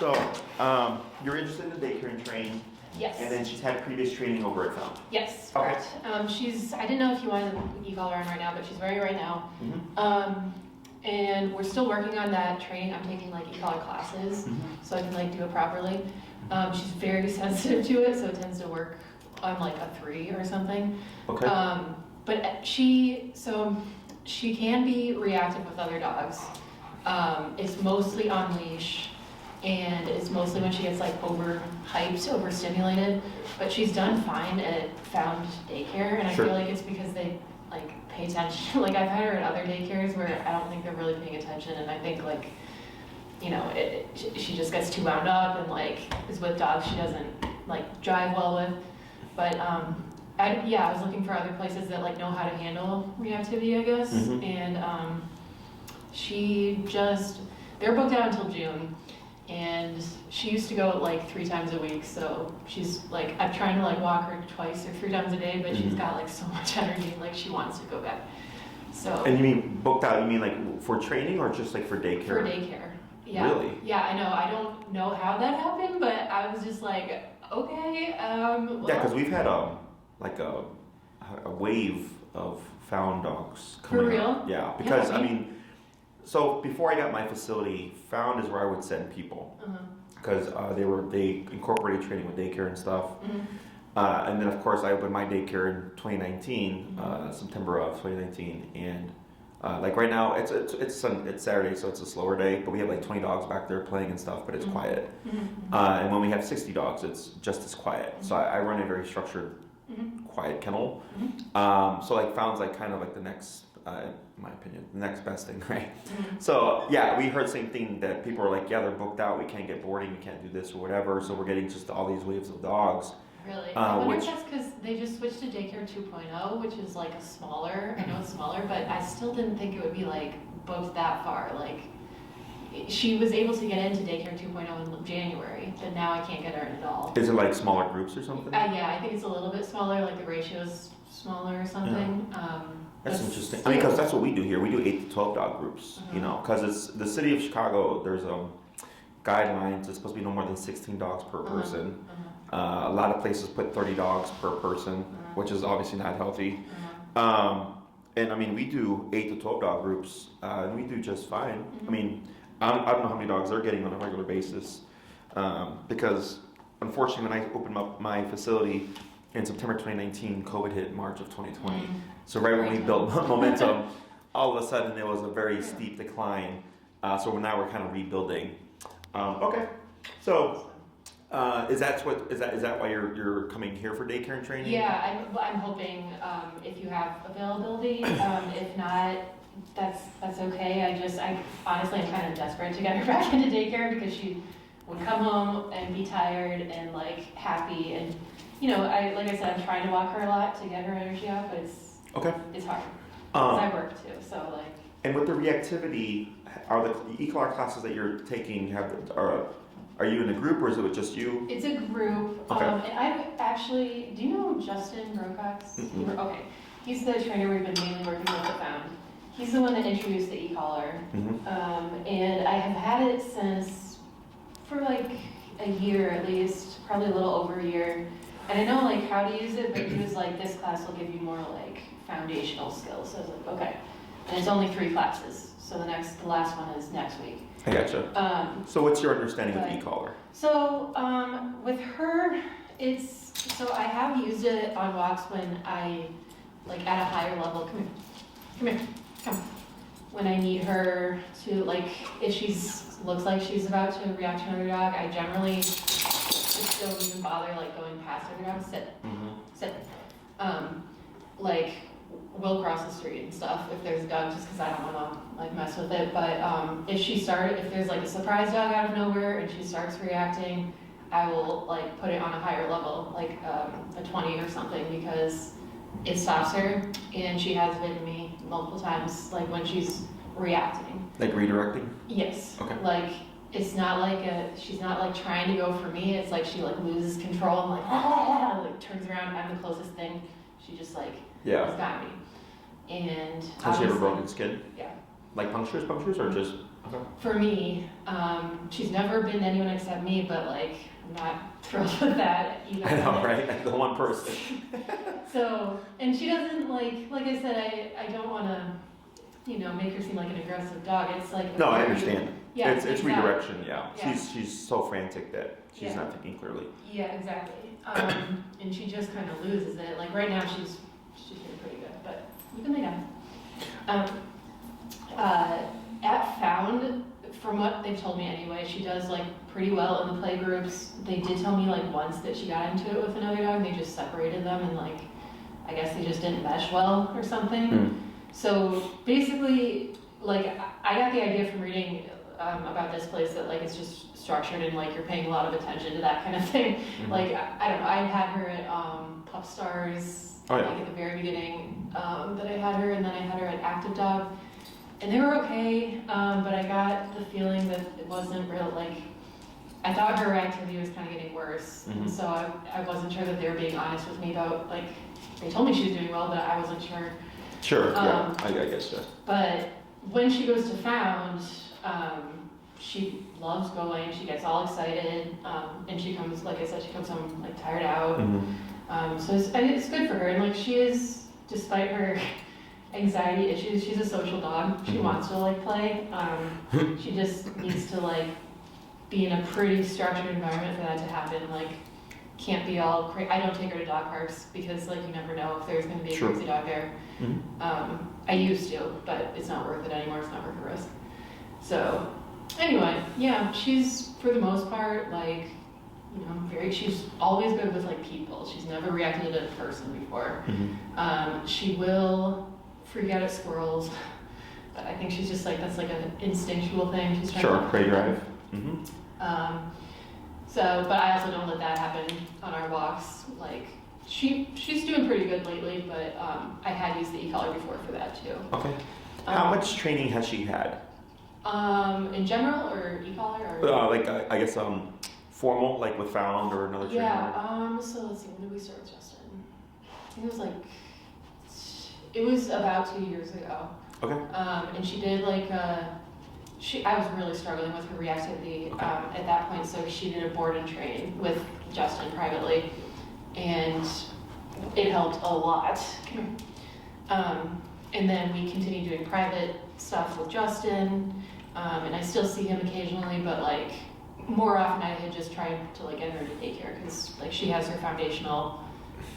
So, you're interested in the daycare and training, Yes. and then she's had previous training over at Found. Yes, Okay. correct. I didn't know if you wanted to e-call her on right now, but she's wearing it right now. And we're still working on that training. I'm taking like e-collar classes so I can like do it properly. She's very sensitive to it, so it tends to work on like a 3 or something. Okay. But she can be reactive with other dogs. It's mostly on leash, and it's mostly when she gets like overhyped, overstimulated. But she's done fine at Found daycare, and I feel like it's because they like pay attention. Like I've had her at other daycares where I don't think they're really paying attention, and I think like, you know, she just gets too wound up and like is with dogs she doesn't like jive well with. But I was looking for other places that like know how to handle reactivity, I guess. And they're booked out until June, and she used to go like 3 times a week. So she's like, I'm trying to like walk her twice or 3 times a day, but she's got like so much energy, like she wants to go back. So. And you mean booked out? You mean like for training or just like for daycare? For daycare. Yeah. Really? Yeah, I know. I don't know how that happened, but I was just like, okay. Well. Yeah, because we've had like a wave of Found dogs coming. For real? Out. Yeah, because I mean, so before I got my facility, Found is where I would send people because they incorporated training with daycare and stuff. And then of course I opened my daycare in 2019, September of 2019, and like right now it's Saturday, so it's a slower day, but we have like 20 dogs back there playing and stuff, but it's quiet. And when we have 60 dogs, it's just as quiet. So I run a very structured, quiet kennel. So like Found's like kind of like the next, in my opinion, the next best thing, right? So yeah, we heard the same thing that people are like, yeah, they're booked out, we can't get boarding, we can't do this or whatever. So we're getting just all these waves of dogs. Really? I wonder if that's because they just switched to daycare 2.0, which is like a smaller, I know it's smaller, but I still didn't think it would be like booked that far. Like she was able to get into daycare 2.0 in January, but now I can't get her in at all. Is it like smaller groups or something? Yeah, I think it's a little bit smaller, like the ratio's smaller or something. That's interesting. I mean, because that's what we do here. We do 8 to 12 dog groups, you know, because it's the city of Chicago, there's guidelines, it's supposed to be no more than 16 dogs per person. A lot of places put 30 dogs per person, which is obviously not healthy. And I mean, we do 8 to 12 dog groups, and we do just fine. I mean, I don't know how many dogs they're getting on a regular basis, because unfortunately, when I opened up my facility in September 2019, COVID hit March of 2020. So right when we built momentum, all of a sudden it was a very steep decline. So now we're kind of rebuilding. Okay, so. Is that why you're coming here for daycare and training? Yeah, I'm hoping if you have availability. If not, that's okay. I honestly am kind of desperate to get her back into daycare because she would come home and be tired and like happy, and you know, like I said, I'm trying to walk her a lot to get her energy out, but it's hard because I work too. So like. And with the reactivity, are the e-collar classes that you're taking are you in a group or is it just you? It's a group. Okay. And I actually, do you know Justin Brocox? Okay. He's the trainer we've been mainly working with at Found. He's the one that introduced the e-collar. And I have had it for like a year at least, probably a little over a year. And I know like how to use it, but he was like, this class will give you more like foundational skills. So I was like, okay. And it's only 3 classes. So the last one is next week. I gotcha. So what's your understanding of e-collar? So with her, I have used it on walks when I, like at a higher level, come. When I need her to, like, if looks like she's about to react to another dog, I generally just don't even bother like going past other dogs. Sit. Like, we'll cross the street and stuff if there's a dog, just because I don't want to like mess with it. But if there's like a surprise dog out of nowhere and she starts reacting, I will like put it on a higher level, like a 20 or something, because it stops her. And she has bitten me multiple times, like when she's reacting. Like redirecting? Yes. Okay. Like it's not like she's not like trying to go for me. It's like she like loses control and like turns around. I'm the closest thing. She just like has got me. And has she ever broken skin? Yeah. Like punctures, or just? Okay. For me, she's never been anyone except me, but like, I'm not thrilled with that either. I know, right? The one person. So, and she doesn't like I said, I don't want to, make her seem like an aggressive dog. It's like. No, I understand. Yeah, it's exactly. redirection, yeah. Yeah. She's so frantic that she's Yeah. not thinking clearly. Yeah, exactly. And she just kind of loses it. Like right now she's doing pretty good, but you can lay down. At Found, from what they've told me anyway, she does like pretty well in the play groups. They did tell me like once that she got into it with another dog, they just separated them and like, I guess they just didn't mesh well or something. Mm. So basically, like I got the idea from reading about this place that like it's just structured and like you're paying a lot of attention to that kind of thing. Mm-hmm. Like I don't know, I had her at Pup Stars, Oh, yeah. like at the very beginning that I had her, and then I had her at Active Dog, and they were okay, but I got the feeling that it wasn't real, like I thought her activity was kind of getting worse, Mm-hmm. and so I wasn't sure that they were being honest with me about, like, they told me she was doing well, but I wasn't sure. Sure, yeah, I guess so. But when she goes to Found, she loves going, she gets all excited, and she comes, like I said, she comes home like tired out. Mm-hmm. So it's good for her, and like she is, despite her anxiety issues, she's a social dog. She Mhm. wants to like play. She just needs to like be in a pretty structured environment for that to happen. Like, can't be all crazy. I don't take her to dog parks because like you never know if there's going to be a Sure. crazy dog there. Mm-hmm. I used to, but it's not worth it anymore. It's not worth the risk. So anyway, yeah, she's for the most part like, she's always good with like people. She's never reacted to a person before. Mm-hmm. She will freak out at squirrels, but I think she's just like, that's like an instinctual thing. She's trying Sure, to prey drive. Mm-hmm. But I also don't let that happen on our walks. Like, she's doing pretty good lately, but I had used the e-collar before for that too. Okay. How much training has she had? In general, or e-collar, or? I guess formal, like with Found or another trainer? Yeah, so let's see, when did we start with Justin? I think it was about 2 years ago. Okay. And she did like, I was really struggling with her reactivity Okay. at that point, so she did a board and train with Justin privately, and it helped a lot. And then we continued doing private stuff with Justin, and I still see him occasionally, but like more often I had just tried to like get her to daycare because like she has her foundational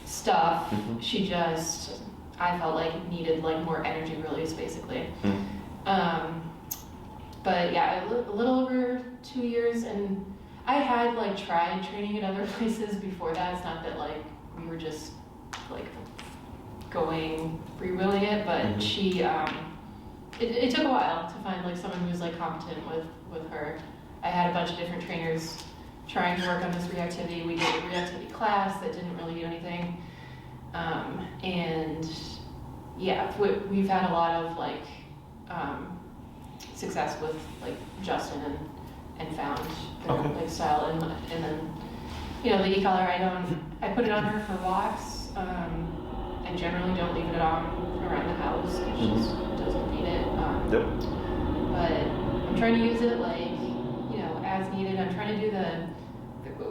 stuff. Mhm. She just, I felt like needed like more energy release basically. Mm. But yeah, a little over 2 years, and I had like tried training at other places before that. It's not that like we were just like going free-wheeling it, but Mhm. she, it took a while to find like someone who was like competent with her. I had a bunch of different trainers trying to work on this reactivity. We did a reactivity class that didn't really do anything. And yeah, we've had a lot of like success with like Justin and Found their Okay. like style, and then the e-collar, I put it on her for walks. I generally don't leave it on around the house because she just doesn't need it. Yep. But I'm trying to use it like, as needed. I'm trying to do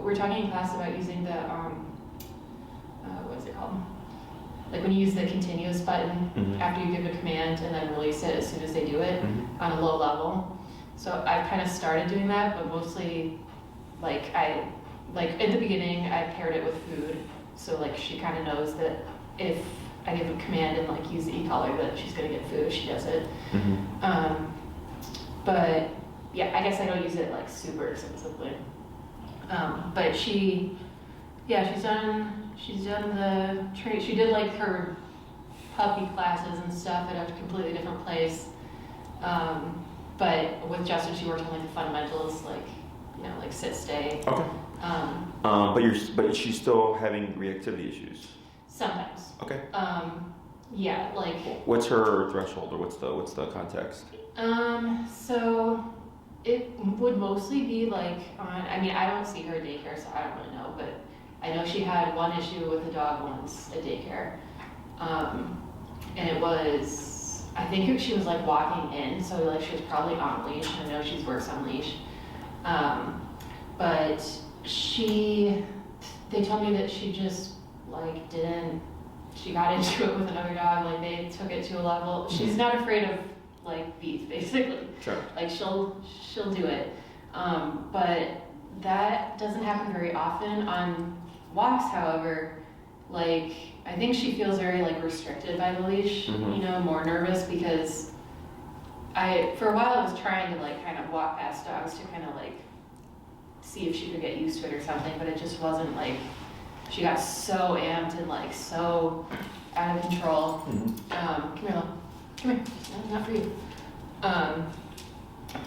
we're talking in class about using the, what is it called? Like when you use the continuous button Mhm. after you give a command and then release it as soon as they do it Mhm. on a low level. So I've kind of started doing that, but mostly like at the beginning I paired it with food. So like she kind of knows that if I give a command and like use the e-collar that she's gonna get food if she does it. Mhm. But yeah, I guess I don't use it like super extensively. But she's done the train. She did like her puppy classes and stuff at a completely different place. But with Justin, she worked on like the fundamentals, like like sit, stay. Okay. But she's still having reactivity issues. Sometimes. Okay. Yeah, like. What's her threshold, or what's the context? So it would mostly be like I don't see her at daycare, so I don't really know, but I know she had one issue with a dog once at daycare. And it was I think she was like walking in, so like she was probably on leash. I know she works on leash. But they told me that she just like she got into it with another dog, like they took it to a level. She's not afraid of like beef, basically. Sure. Like she'll do it. But that doesn't happen very often. On walks, however, like I think she feels very like restricted by the leash, you know, more nervous because for a while I was trying to like kind of walk past dogs to kind of like see if she could get used to it or something, but it just wasn't like, she got so amped and like so out of control. Come here, Lola. Come here. No, not for you.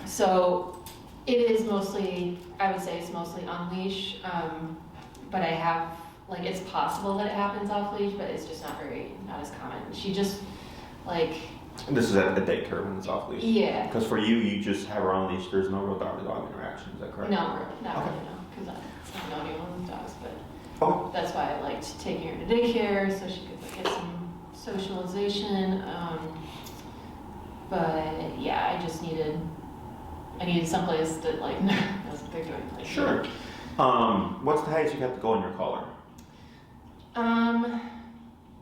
So it is mostly, I would say it's mostly on leash, but I have, like it's possible that it happens off leash, but it's just not as common. She just like. And this is at the daycare when it's off leash? Yeah. Because for you just have her on leash, there's no real dog-to-dog interaction, is that correct? No, not really, no, because I don't know anyone with dogs, but that's why I liked taking her to daycare, so she could like, get some socialization. But yeah, I needed someplace that like knows what they're doing. Like, sure. What's the highest you have to go in your collar?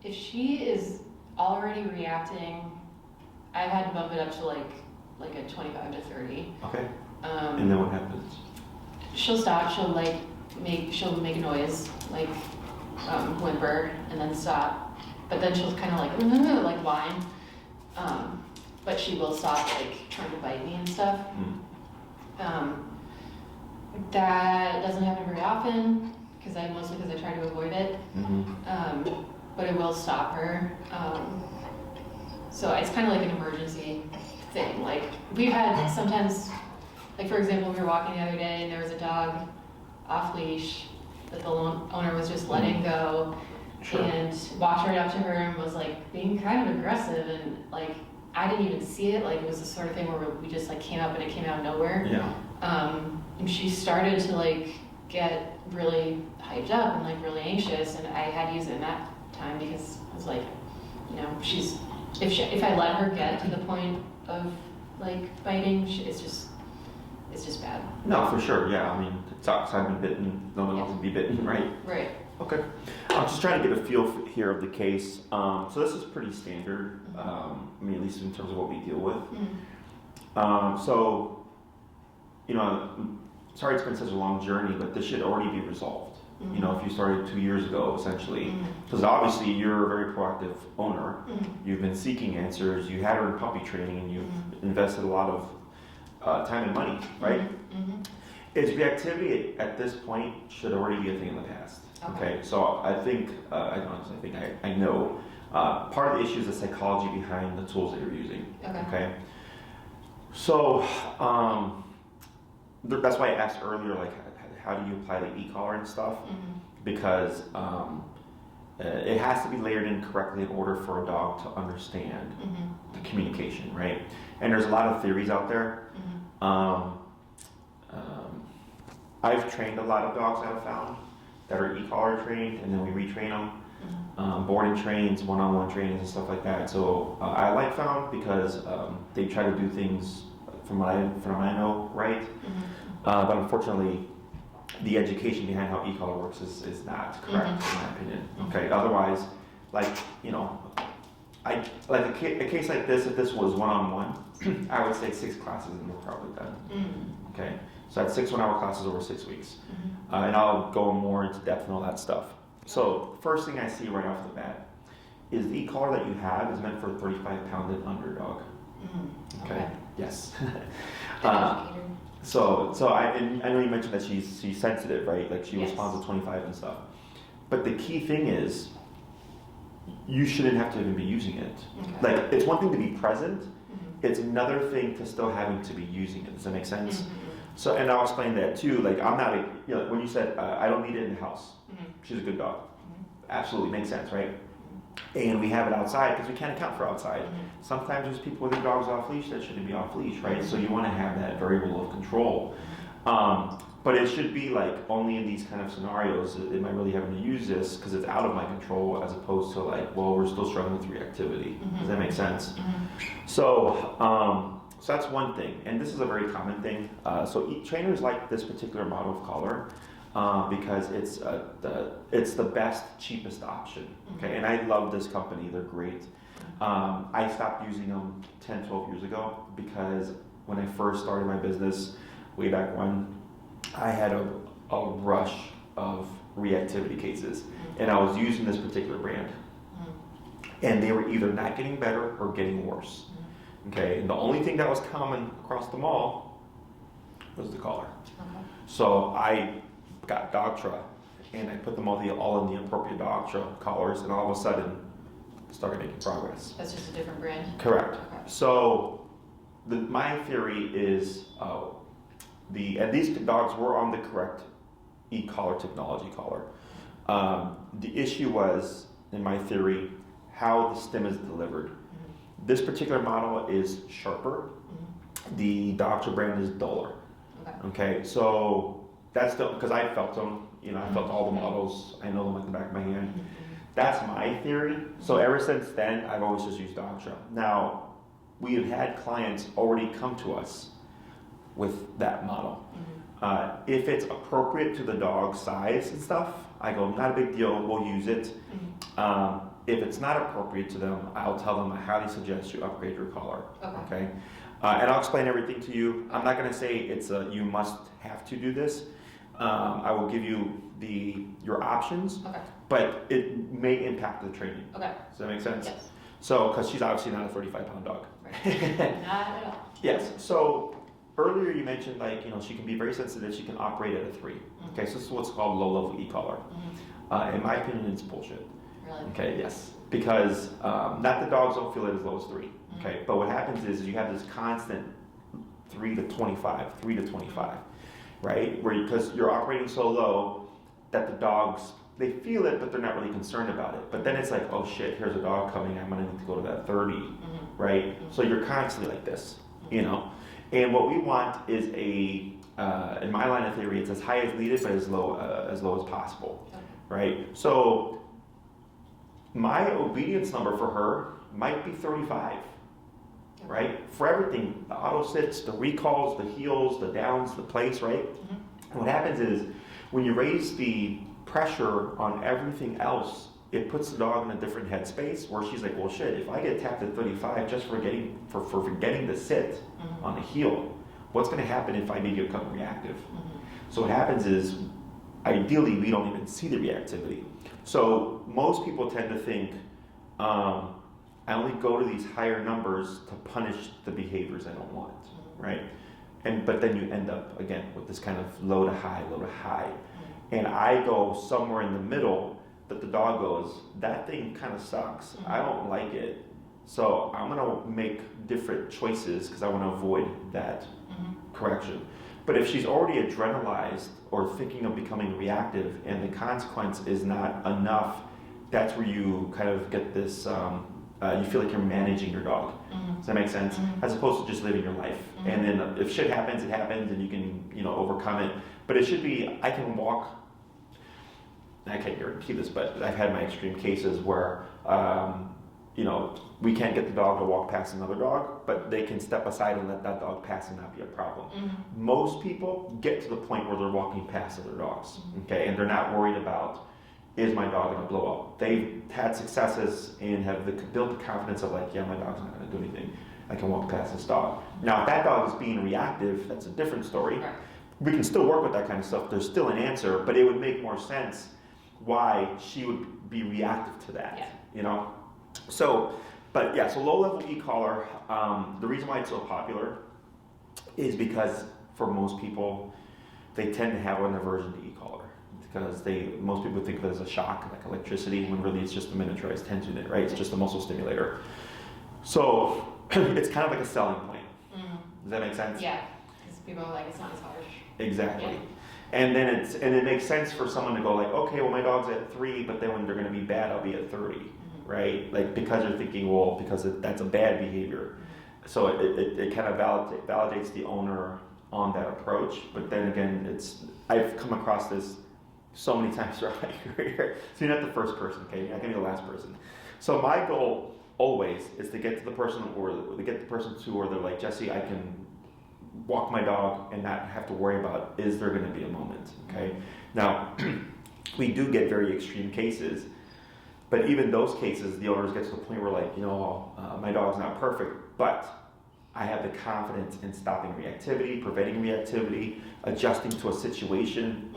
If she is already reacting, I've had to bump it up to like a 25 to 30. Okay. And then what happens? She'll stop. She'll make a noise, like whimper, and then stop. But then she'll kind of like whine. But she will stop, like trying to bite me and stuff. That doesn't happen very often because I try to avoid it. But it will stop her. So it's kind of like an emergency thing. Like we've had sometimes, like for example, we were walking the other day and there was a dog off leash that the owner was just letting go, and walked right up to her and was like being kind of aggressive, and like I didn't even see it. Like it was the sort of thing where we just like came up and it came out of nowhere. And she started to like get really hyped up and like really anxious, and I had to use it in that time because I was like, you know, if I let her get to the point of like biting, it's just bad. No, for sure. Yeah, I mean, it sucks. I've been bitten. No one wants to be bitten, right? Right. Okay. I'm just trying to get a feel here of the case. So this is pretty standard. I mean, at least in terms of what we deal with. So, you know, sorry it's been such a long journey, but this should already be resolved. You know, if you started 2 years ago, essentially, because obviously you're a very proactive owner. You've been seeking answers. You had her in puppy training, and you've invested a lot of time and money, right? Is reactivity at this point should already be a thing in the past. Okay, so I think I know part of the issue is the psychology behind the tools that you're using. Okay. So that's why I asked earlier, like, how do you apply the e-collar and stuff? Because it has to be layered in correctly in order for a dog to understand the communication, right? And there's a lot of theories out there. I've trained a lot of dogs I've found that are e-collar trained, and then we retrain them. Boarding trains, one-on-one trainings and stuff like that. So I like found because they try to do things from what I know, right? But unfortunately, the education behind how e-collar works is not correct in my opinion. Okay, otherwise, like, you know, a case like this, if this was one-on-one, I would say 6 classes and we're probably done. Okay, so I had 6 one-hour classes over 6 weeks. And I'll go more into depth and all that stuff. So first thing I see right off the bat is the e-collar that you have is meant for a 35-pound and under dog. Okay. Yes. So I know you mentioned that she's sensitive, right? Like she responds to 25 and stuff. But the key thing is, you shouldn't have to even be using it. Like it's one thing to be present. It's another thing to still having to be using it. Does that make sense? So, and I'll explain that too. Like I'm not, you know, when you said I don't need it in the house. She's a good dog. Absolutely makes sense, right? And we have it outside because we can't account for outside. Sometimes there's people with their dogs off leash that shouldn't be off leash, right? So you want to have that variable of control. But it should be like only in these kind of scenarios am I really having to use this because it's out of my control, as opposed to like, well, we're still struggling with reactivity. Does that make sense? So that's one thing, and this is a very common thing. So trainers like this particular model of collar because it's the best, cheapest option. Okay, and I love this company; they're great. I stopped using them 10, 12 years ago because when I first started my business, way back when, I had a rush of reactivity cases, and I was using this particular brand, and they were either not getting better or getting worse. Okay, and the only thing that was common across them all was the collar. So I got Dogtra, and I put them all in the appropriate Dogtra collars, and all of a sudden started making progress. That's just a different brand? Correct. Okay. So my theory is and these dogs were on the correct e-collar technology collar. The issue was, in my theory, how the stem is delivered. This particular model is sharper. The Dogtra brand is duller. Okay, so that's because I felt them. I felt all the models. I know them like the back of my hand. That's my theory. So ever since then, I've always just used Dogtra. Now, we have had clients already come to us with that model. If it's appropriate to the dog's size and stuff, I go, not a big deal, we'll use it. If it's not appropriate to them, I'll tell them I highly suggest you upgrade your collar. Okay? And I'll explain everything to you. I'm not going to say it's you must have to do this. I will give you your options, but it may impact the training. Does that make sense? Yes. So, because she's obviously not a 35-pound dog. Right. Not at all. Yes. So earlier you mentioned she can be very sensitive. She can operate at a 3. Okay, so this is what's called low-level e-collar. In my opinion, it's bullshit. Really? Okay, yes, because not that dogs don't feel it as low as 3. Okay, but what happens is you have this constant 3 to 25, right? Because you're operating so low that the dogs, they feel it, but they're not really concerned about it. But then it's like, oh shit, here's a dog coming. I'm gonna need to go to that 30, right? So you're constantly like this, And what we want is in my line of theory, it's as high as needed, but as low as possible, right? So my obedience number for her might be 35, right? For everything, the auto sits, the recalls, the heels, the downs, the place, right? And what happens is when you raise the pressure on everything else, it puts the dog in a different headspace where she's like, well, shit, if I get tapped at 35 just for forgetting to sit on a heel, what's going to happen if I need to become reactive? So what happens is, ideally, we don't even see the reactivity. So most people tend to think, I only go to these higher numbers to punish the behaviors I don't want, right? But then you end up, again, with this kind of low to high. And I go somewhere in the middle that the dog goes, that thing kind of sucks. I don't like it. So I'm going to make different choices because I want to avoid that correction. But if she's already adrenalized or thinking of becoming reactive and the consequence is not enough, that's where you kind of get this, you feel like you're managing your dog. Does that make sense? As opposed to just living your life. And then if shit happens, it happens and you can, overcome it. But it should be, I can walk, I can't guarantee this, but I've had my extreme cases where, we can't get the dog to walk past another dog, but they can step aside and let that dog pass and not be a problem. Most people get to the point where they're walking past other dogs, okay, and they're not worried about, is my dog going to blow up? They've had successes and have built the confidence of like, yeah, my dog's not going to do anything. I can walk past this dog. Now, if that dog is being reactive, that's a different story. Right. We can still work with that kind of stuff. There's still an answer, but it would make more sense why she would be reactive to that, So, so low-level e-collar, the reason why it's so popular is because for most people, they tend to have an aversion to e-collar because most people think of it as a shock, like electricity, when really it's just a miniaturized tension unit, right? It's just a muscle stimulator. So it's kind of like a selling point. Does that make sense? Yeah, because people are like, it's not as harsh. Exactly. Yeah. And then it makes sense for someone to go like, okay, well my dog's at 3, but then when they're going to be bad, I'll be at 30, right? Like because you're thinking, well, that's a bad behavior. So it kind of validates the owner on that approach. But then again, I've come across this so many times throughout my career. So you're not the first person, okay? You're not gonna be the last person. So my goal always is to get to the person to where they're like, Jesse, I can walk my dog and not have to worry about, is there gonna be a moment, okay? Now, we do get very extreme cases, but even those cases, the owners get to the point where like, my dog's not perfect, but I have the confidence in stopping reactivity, preventing reactivity, adjusting to a situation,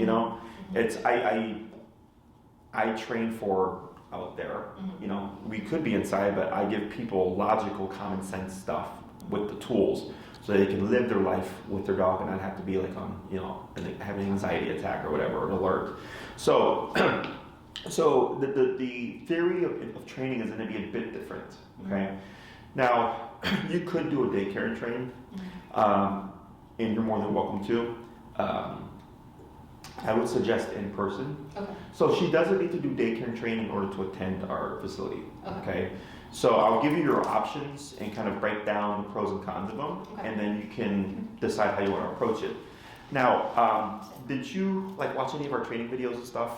It's, I train for out there, we could be inside, but I give people logical, common sense stuff with the tools so they can live their life with their dog and not have to be like on, have an anxiety attack or whatever, an alert. So, so the theory of training is going to be a bit different, okay? Now, you could do a daycare and train, and you're more than welcome to. I would suggest in person. Okay. So she doesn't need to do daycare and training in order to attend our facility, okay? So I'll give you your options and kind of break down the pros and cons of them, and then you can decide how you want to approach it. Now, did you watch any of our training videos and stuff?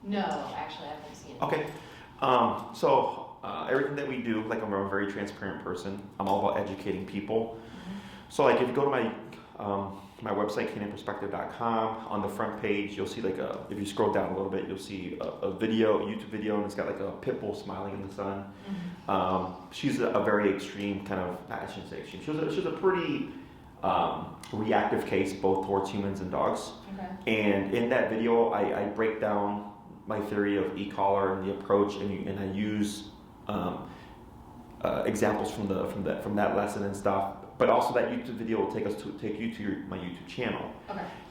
No, actually, I haven't seen it. Okay. Everything that we do, I'm a very transparent person. I'm all about educating people. So if you go to my website, canineperspective.com, on the front page, you'll see if you scroll down a little bit, you'll see a YouTube video, and it's got a pit bull smiling in the sun. She's a very extreme I shouldn't say extreme, she's a pretty reactive case, both towards humans and dogs. Okay. And in that video, I break down my theory of e-collar and the approach, and I use examples from that lesson and stuff. But also that YouTube video will take you to my YouTube channel,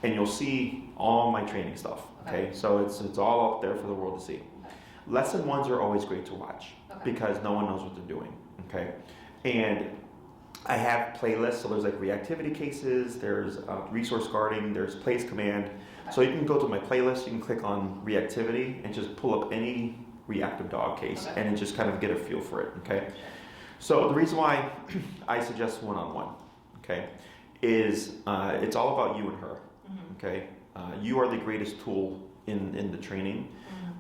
and you'll see all my training stuff. Okay, so it's all up there for the world to see. Lesson ones are always great to watch because no one knows what they're doing. Okay, and I have playlists. So there's reactivity cases, there's resource guarding, there's place command. So you can go to my playlist, you can click on reactivity and just pull up any reactive dog case and just kind of get a feel for it. Okay. So the reason why I suggest one-on-one, okay, is it's all about you and her, okay? You are the greatest tool in the training.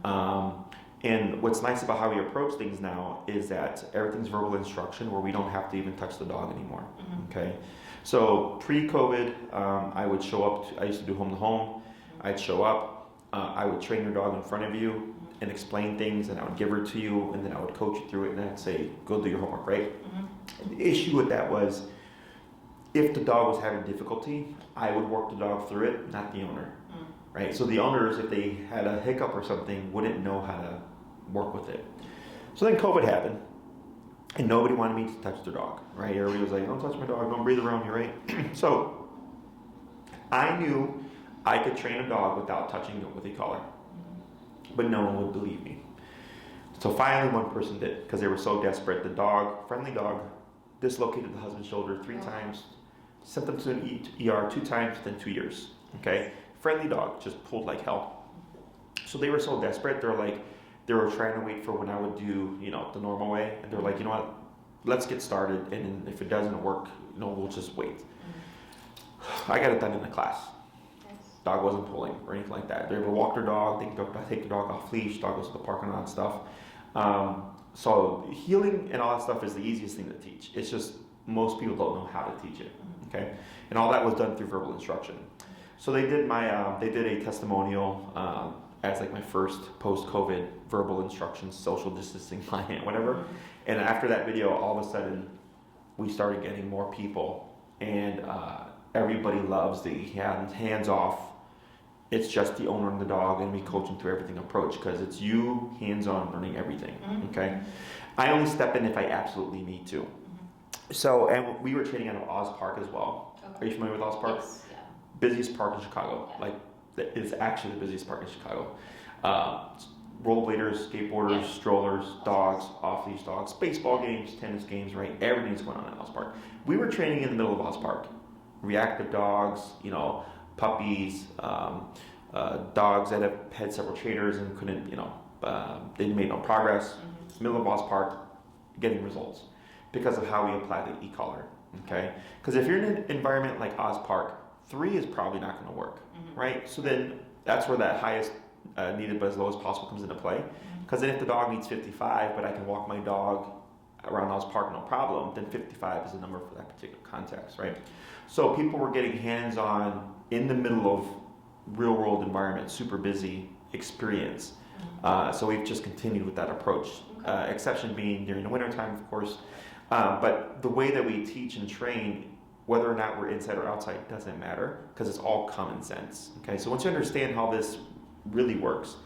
And what's nice about how we approach things now is that everything's verbal instruction where we don't have to even touch the dog anymore, okay? So pre-COVID, I would show up, I used to do home-to-home, I'd show up, I would train your dog in front of you, and explain things, and I would give her to you, and then I would coach you through it, and I'd say, go do your homework, right? The issue with that was, if the dog was having difficulty, I would work the dog through it, not the owner, right? So the owners, if they had a hiccup or something, wouldn't know how to work with it. So then COVID happened, and nobody wanted me to touch their dog, right? Everybody was like, don't touch my dog, don't breathe around me, right? So I knew I could train a dog without touching it with a collar. But no one would believe me. So finally one person did, because they were so desperate. The dog, friendly dog, dislocated the husband's shoulder 3 times, sent them to an ER 2 times, then 2 years, okay? Friendly dog, just pulled like hell. So they were so desperate, they were trying to wait for when I would do, the normal way, and they're like, you know what, let's get started, and if it doesn't work, we'll just wait. I got it done in the class. Dog wasn't pulling or anything like that. They were able to walk their dog, they could take the dog off leash, dog goes to the park and all that stuff. So healing and all that stuff is the easiest thing to teach. It's just most people don't know how to teach it, okay? And all that was done through verbal instruction. So they did they did a testimonial as my first post-COVID verbal instruction, social distancing client, whatever. And after that video, all of a sudden, we started getting more people, and everybody loves the hands-off. It's just the owner and the dog, and we coach them through everything approach, because it's you hands-on learning everything, okay? I only step in if I absolutely need to. So, and we were training at Oz Park as well. Are you familiar with Oz Park? Yes, yeah. Busiest park in Chicago. It's actually the busiest park in Chicago. Rollerbladers, skateboarders, strollers, dogs, off-leash dogs, baseball games, tennis games, right? Everything's going on at Oz Park. We were training in the middle of Oz Park. Reactive dogs, puppies, dogs that have had several trainers and couldn't, they made no progress. Middle of Oz Park, getting results because of how we apply the e-collar, okay? Because if you're in an environment like Oz Park, 3 is probably not going to work, right? So then that's where that highest needed but as low as possible comes into play. Because then if the dog needs 55, but I can walk my dog around Lowe's Park no problem, then 55 is the number for that particular context, right? So people were getting hands-on in the middle of real-world environment, super busy experience. So we've just continued with that approach. Exception being during the wintertime, of course. But the way that we teach and train, whether or not we're inside or outside, doesn't matter because it's all common sense. Okay, so once you understand how this really works,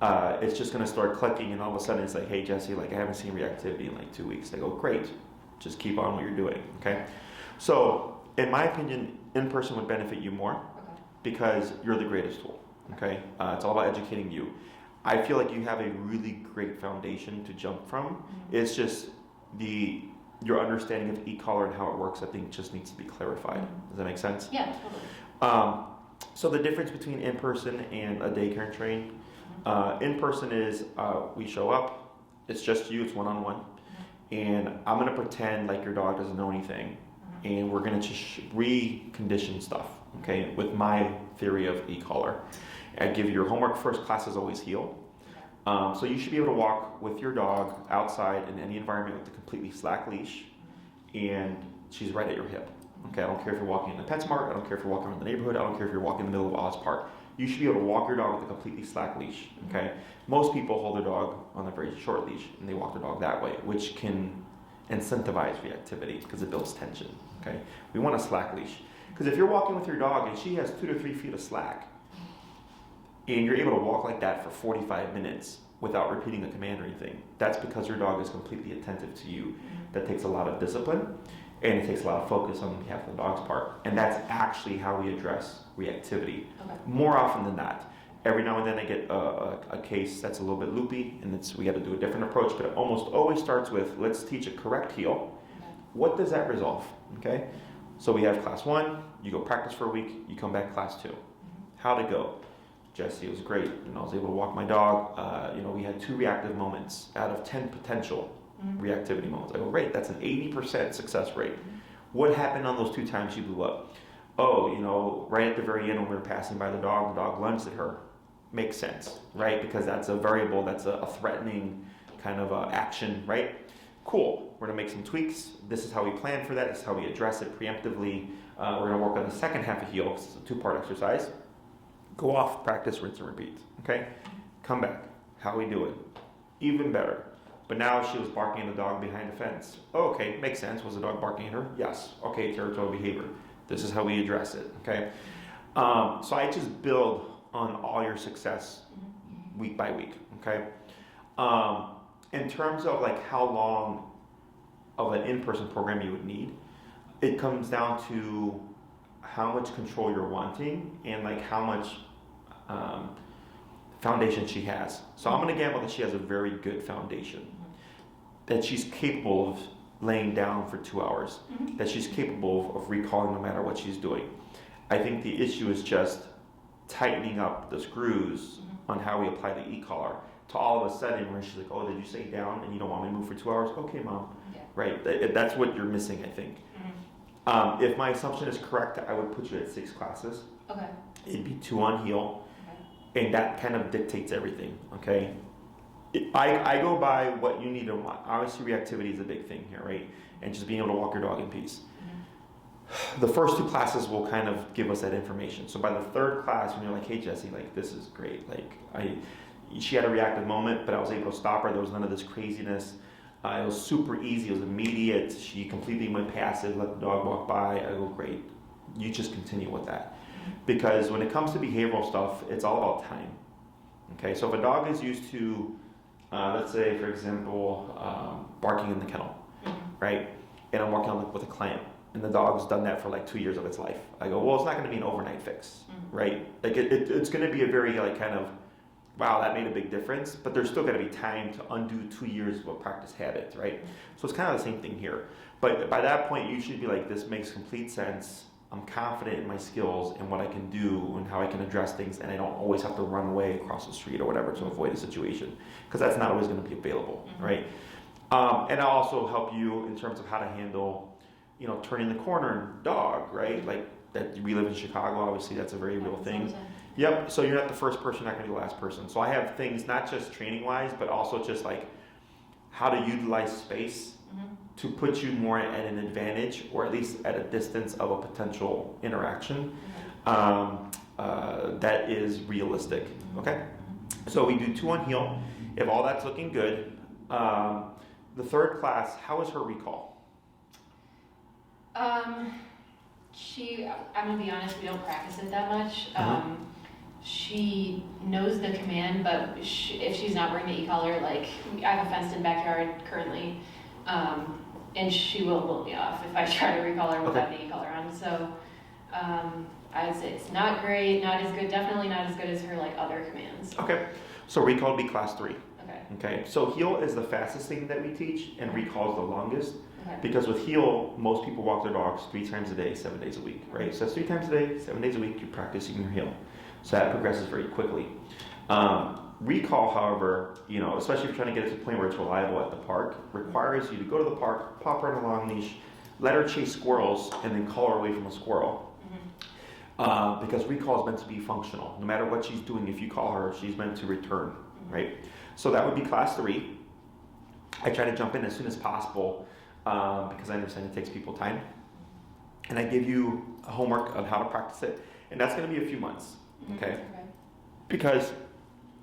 it's just going to start clicking, and all of a sudden it's like, hey Jesse, like I haven't seen reactivity in like 2 weeks. They go, great, just keep on what you're doing. Okay, so in my opinion, in person would benefit you more because you're the greatest tool. Okay, it's all about educating you. I feel like you have a really great foundation to jump from. It's just your understanding of e-collar and how it works, I think, just needs to be clarified. Does that make sense? Yeah, totally. So the difference between in-person and a daycare and train, in-person is we show up, it's just you, it's one-on-one, and I'm going to pretend like your dog doesn't know anything, and we're going to just recondition stuff, okay, with my theory of e-collar. I give you your homework first, classes always heal. So you should be able to walk with your dog outside in any environment with a completely slack leash, and she's right at your hip. Okay, I don't care if you're walking in the PetSmart, I don't care if you're walking around the neighborhood, I don't care if you're walking in the middle of Oz Park. You should be able to walk your dog with a completely slack leash. Okay, most people hold their dog on a very short leash and they walk their dog that way, which can incentivize reactivity because it builds tension. Okay, we want a slack leash because if you're walking with your dog and she has 2 to 3 feet of slack, and you're able to walk like that for 45 minutes without repeating the command or anything, that's because your dog is completely attentive to you. That takes a lot of discipline, and it takes a lot of focus on behalf of the dog's part. And that's actually how we address reactivity. More often than not. Every now and then I get a case that's a little bit loopy, and we got to do a different approach, but it almost always starts with, let's teach a correct heel. What does that resolve? Okay, so we have class 1, you go practice for a week, you come back class 2. How'd it go? Jesse, it was great. I was able to walk my dog. We had 2 reactive moments out of 10 potential reactivity moments. I go, great, that's an 80% success rate. What happened on those 2 times she blew up? Oh, right at the very end when we were passing by the dog lunged at her. Makes sense, right? Because that's a variable, that's a threatening kind of action, right? Cool, we're gonna make some tweaks. This is how we plan for that. This is how we address it preemptively. We're gonna work on the second half of heel because it's a 2-part exercise. Go off, practice, rinse, and repeat. Okay? Come back. How we doing? Even better. But now she was barking at the dog behind the fence. Oh, okay, makes sense. Was the dog barking at her? Yes. Okay, territorial behavior. This is how we address it. Okay? So I just build on all your success week by week. Okay? In terms of like how long of an in-person program you would need, it comes down to how much control you're wanting and like how much foundation she has. So I'm going to gamble that she has a very good foundation, that she's capable of laying down for 2 hours, that she's capable of recalling no matter what she's doing. I think the issue is just tightening up the screws on how we apply the e-collar to all of a sudden where she's like, oh, did you say down and you don't want me to move for 2 hours? Okay, Mom. Yeah. Right? That's what you're missing, I think. If my assumption is correct, I would put you at 6 classes. Okay. It'd be 2 on heel. Okay. And that kind of dictates everything, okay? I go by what you need to want. Obviously, reactivity is a big thing here, right? And just being able to walk your dog in peace. The first 2 classes will kind of give us that information. So by the 3rd class, when you're like, hey, Jesse, like, this is great. Like, she had a reactive moment, but I was able to stop her. There was none of this craziness. It was super easy. It was immediate. She completely went passive, let the dog walk by. I go, great. You just continue with that. Because when it comes to behavioral stuff, it's all about time. Okay, so if a dog is used to, let's say, for example, barking in the kennel, right? And I'm working on with a client, and the dog's done that for like 2 years of its life. I go, well, it's not going to be an overnight fix, right? Like it's going to be a very like kind of, wow, that made a big difference, but there's still got to be time to undo 2 years of a practice habit, right? So it's kind of the same thing here. But by that point, you should be like, this makes complete sense. I'm confident in my skills and what I can do and how I can address things, and I don't always have to run away across the street or whatever to avoid a situation, because that's not always going to be available, right? And I'll also help you in terms of how to handle, turning the corner and dog, right? Like, that we live in Chicago, obviously that's a very real thing. Consultation. Yep, so you're not the first person, not gonna be the last person. So I have things, not just training wise, but also just like how to utilize space to put you more at an advantage, or at least at a distance of a potential interaction that is realistic, okay? So we do 2 on heel. If all that's looking good, the third class, how is her recall? I'm gonna be honest, we don't practice it that much. She knows the command, but if she's not wearing the e-collar, like I have a fenced-in backyard currently, and she will blow me off if I try to recall her without the e-collar on. So I would say it's not great, not as good, definitely not as good as her like other commands. Okay, so recall would be class 3. Okay. Okay, so heel is the fastest thing that we teach, and recall is the longest. Okay. Because with heel, most people walk their dogs 3 times a day, 7 days a week, right? So that's 3 times a day, 7 days a week, you're practicing your heel. So that progresses very quickly. Recall, however, you know, especially if you're trying to get it to the point where it's reliable at the park, requires you to go to the park, pop her on a long leash, let her chase squirrels, and then call her away from a squirrel. Because recall is meant to be functional. No matter what she's doing, if you call her, she's meant to return, right? So that would be class 3. I try to jump in as soon as possible because I understand it takes people time. And I give you a homework on how to practice it. And that's going to be a few months, okay? Because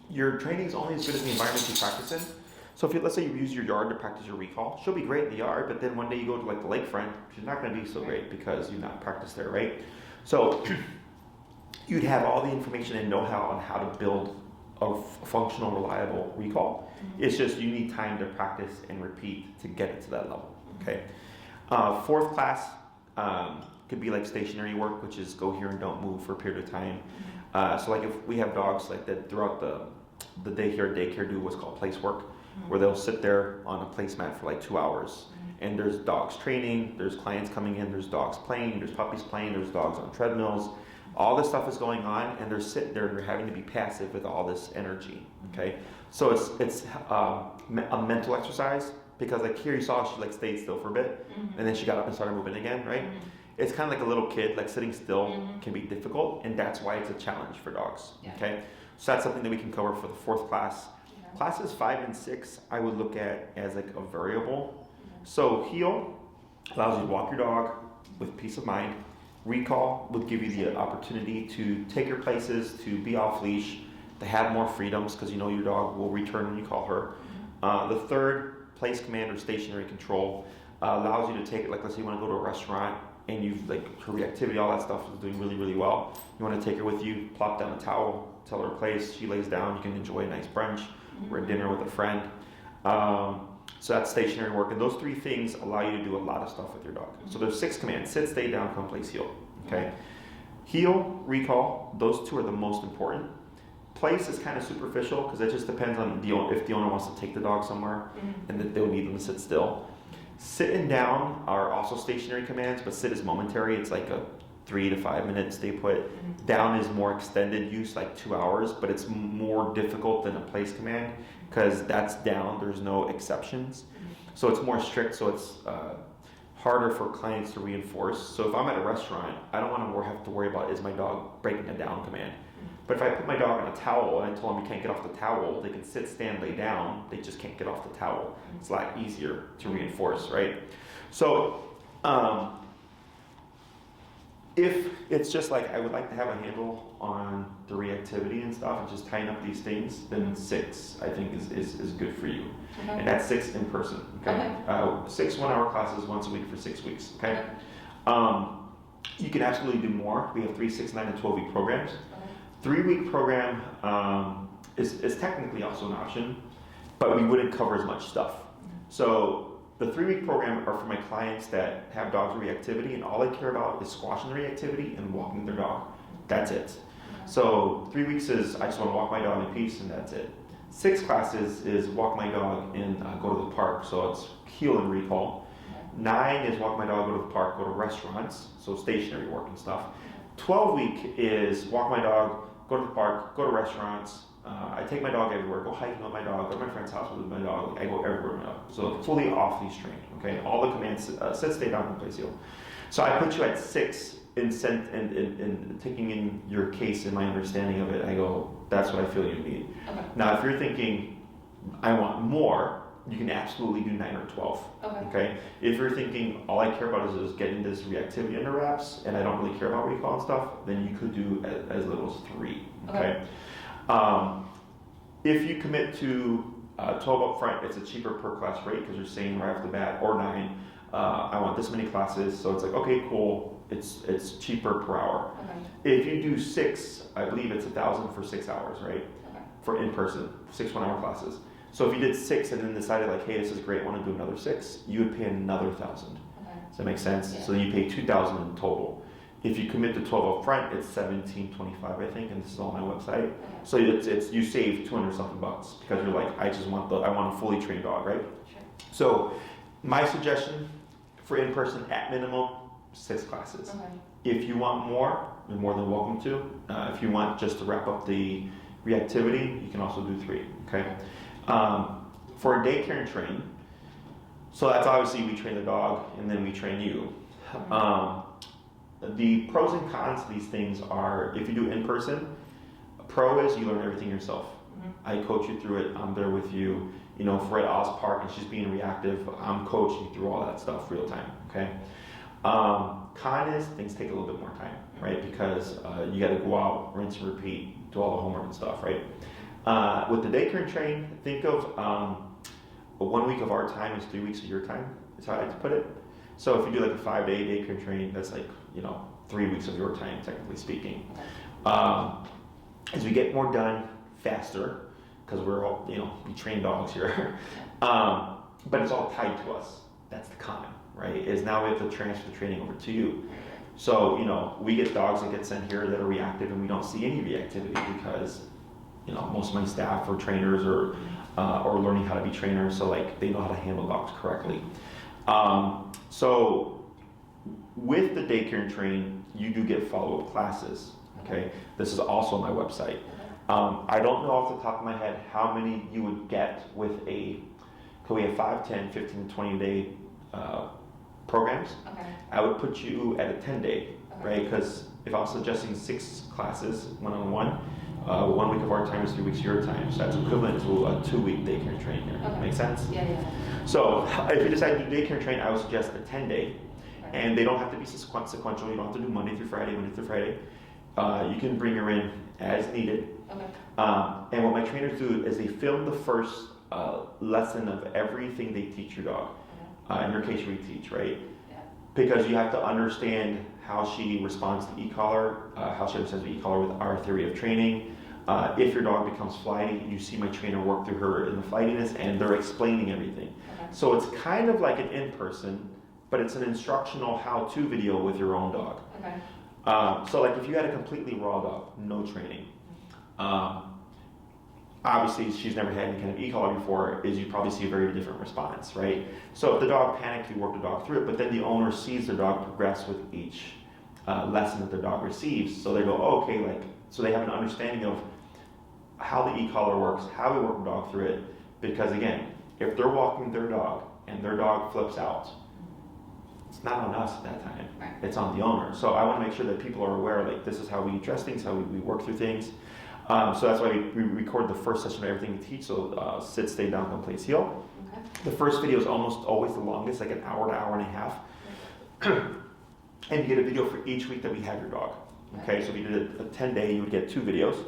your training is only as good as the environment you practice in. So if you, let's say you use your yard to practice your recall, she'll be great in the yard, but then one day you go to like the lakefront, she's not going to be so great because you've not practiced there, right? So you'd have all the information and know-how on how to build a functional, reliable recall. It's just you need time to practice and repeat to get it to that level, okay? 4th class could be like stationary work, which is go here and don't move for a period of time. So like if we have dogs like that throughout the daycare do what's called place work, where they'll sit there on a placemat for like 2 hours. And there's dogs training, there's clients coming in, there's dogs playing, there's puppies playing, there's dogs on treadmills. All this stuff is going on, and they're sitting there and they're having to be passive with all this energy, okay? So it's a mental exercise, because like here you saw she like stayed still for a bit, and then she got up and started moving again, right? It's kind of like a little kid, like sitting still can be difficult, and that's why it's a challenge for dogs, okay? So that's something that we can cover for the 4th class. Classes 5 and 6, I would look at as like a variable. So heel allows you to walk your dog with peace of mind. Recall would give you the opportunity to take her places, to be off leash, to have more freedoms because you know your dog will return when you call her. The 3rd, place command or stationary control, allows you to take it, like let's say you want to go to a restaurant and you've like her reactivity, all that stuff is doing really, really well. You want to take her with you, plop down a towel, tell her a place, she lays down, you can enjoy a nice brunch or a dinner with a friend. So that's stationary work, and those 3 things allow you to do a lot of stuff with your dog. So there's 6 commands: sit, stay down, come, place, heel. Okay, heel, recall, those 2 are the most important. Place is kind of superficial because it just depends on if the owner wants to take the dog somewhere, and that they'll need them to sit still. Sit and down are also stationary commands, but sit is momentary. It's like a 3 to 5 minute stay put. Down is more extended use, like 2 hours, but it's more difficult than a place command because that's down, there's no exceptions. So it's more strict, so it's harder for clients to reinforce. So if I'm at a restaurant, I don't want to have to worry about is my dog breaking a down command. But if I put my dog on a towel and I tell them you can't get off the towel, they can sit, stand, lay down, they just can't get off the towel. It's a lot easier to reinforce, right? So if it's just like I would like to have a handle on the reactivity and stuff and just tying up these things, then 6 I think is good for you. And that's 6 in person, okay? 6 1-hour classes once a week for 6 weeks, okay? You can absolutely do more. We have 3, 6, 9, and 12-week programs. 3-week program is technically also an option, but we wouldn't cover as much stuff. So the 3-week program are for my clients that have dogs with reactivity, and all I care about is squashing the reactivity and walking their dog. That's it. So 3 weeks is I just want to walk my dog in peace, and that's it. 6 classes is walk my dog and go to the park, so it's heel and recall. 9 is walk my dog, go to the park, go to restaurants, so stationary work and stuff. 12-week is walk my dog, go to the park, go to restaurants. I take my dog everywhere, go hiking with my dog, go to my friend's house with my dog. I go everywhere with my dog. So fully off leash trained, okay? All the commands, sit, stay down, and place heel. So I put you at 6 in taking in your case and my understanding of it, I go, that's what I feel you need. Okay. Now, if you're thinking, I want more, you can absolutely do 9 or 12. Okay. If you're thinking, all I care about is getting this reactivity under wraps, and I don't really care about recall and stuff, then you could do as little as 3. Okay. If you commit to 12 up front, it's a cheaper per class rate because you're saying right off the bat, or 9, I want this many classes, so it's like, okay, cool, it's cheaper per hour. If you do 6, I believe it's $1,000 for 6 hours, right? For in person, 6 1-hour classes. So if you did 6 and then decided like, hey, this is great, I want to do another 6, you would pay another $1,000. Does that make sense? Yeah. So you pay $2,000 in total. If you commit to 12 up front, it's $1,725, I think, and this is on my website. So it's you save 200 something bucks because you're like, I want a fully trained dog, right? Sure. So my suggestion for in person at minimum 6 classes. If you want more, you're more than welcome to. If you want just to wrap up the reactivity, you can also do 3. Okay. For a daycare and train, so that's obviously we train the dog and then we train you. The pros and cons of these things are, if you do in person, a pro is you learn everything yourself. I coach you through it. I'm there with you. You know, if we're at Oz Park and she's being reactive, I'm coaching you through all that stuff real time. Okay. Con is things take a little bit more time, right? Because you got to go out, rinse and repeat, do all the homework and stuff, right? With the daycare and train, think of 1 week of our time is 3 weeks of your time. Is how I like to put it. So if you do like a 5-day daycare and train, that's like 3 weeks of your time, technically speaking. As we get more done faster, because we're all we train dogs here, but it's all tied to us. That's the con, right? Is now we have to transfer the training over to you. So we get dogs that get sent here that are reactive, and we don't see any reactivity because most of my staff are trainers or learning how to be trainers, so like they know how to handle dogs correctly. So with the daycare and train, you do get follow-up classes. Okay, this is also on my website. I don't know off the top of my head how many you would get with we have 5, 10, 15, 20 day programs. I would put you at a 10-day, right? Because if I'm suggesting 6 classes one-on-one, 1 week of our time is 3 weeks of your time. So that's equivalent to a 2-week daycare and train here. Make sense? Yeah. So if you decide to do daycare and train, I would suggest a 10-day. And they don't have to be sequential. You don't have to do Monday through Friday. You can bring her in as needed. And what my trainers do is they film the first lesson of everything they teach your dog. In your case, reteach, right? Because you have to understand how she responds to e-collar, how she understands the e-collar with our theory of training. If your dog becomes flighty, you see my trainer work through her in the flightiness, and they're explaining everything. So it's kind of like an in-person, but it's an instructional how-to video with your own dog. So like if you had a completely raw dog, no training, obviously she's never had any kind of e-collar before, is you probably see a very different response, right? So if the dog panics, you work the dog through it, but then the owner sees the dog progress with each lesson that the dog receives. So they go, oh, okay, so they have an understanding of how the e-collar works, how we work the dog through it, because again, if they're walking their dog and their dog flips out, it's not on us at that time. It's on the owner. So I want to make sure that people are aware, this is how we address things, how we work through things. So that's why we record the first session of everything we teach. So sit, stay down, come place, heel. The first video is almost always the longest, like an hour to hour and a half. And you get a video for each week that we have your dog. Okay, so if you did a 10-day, you would get 2 videos.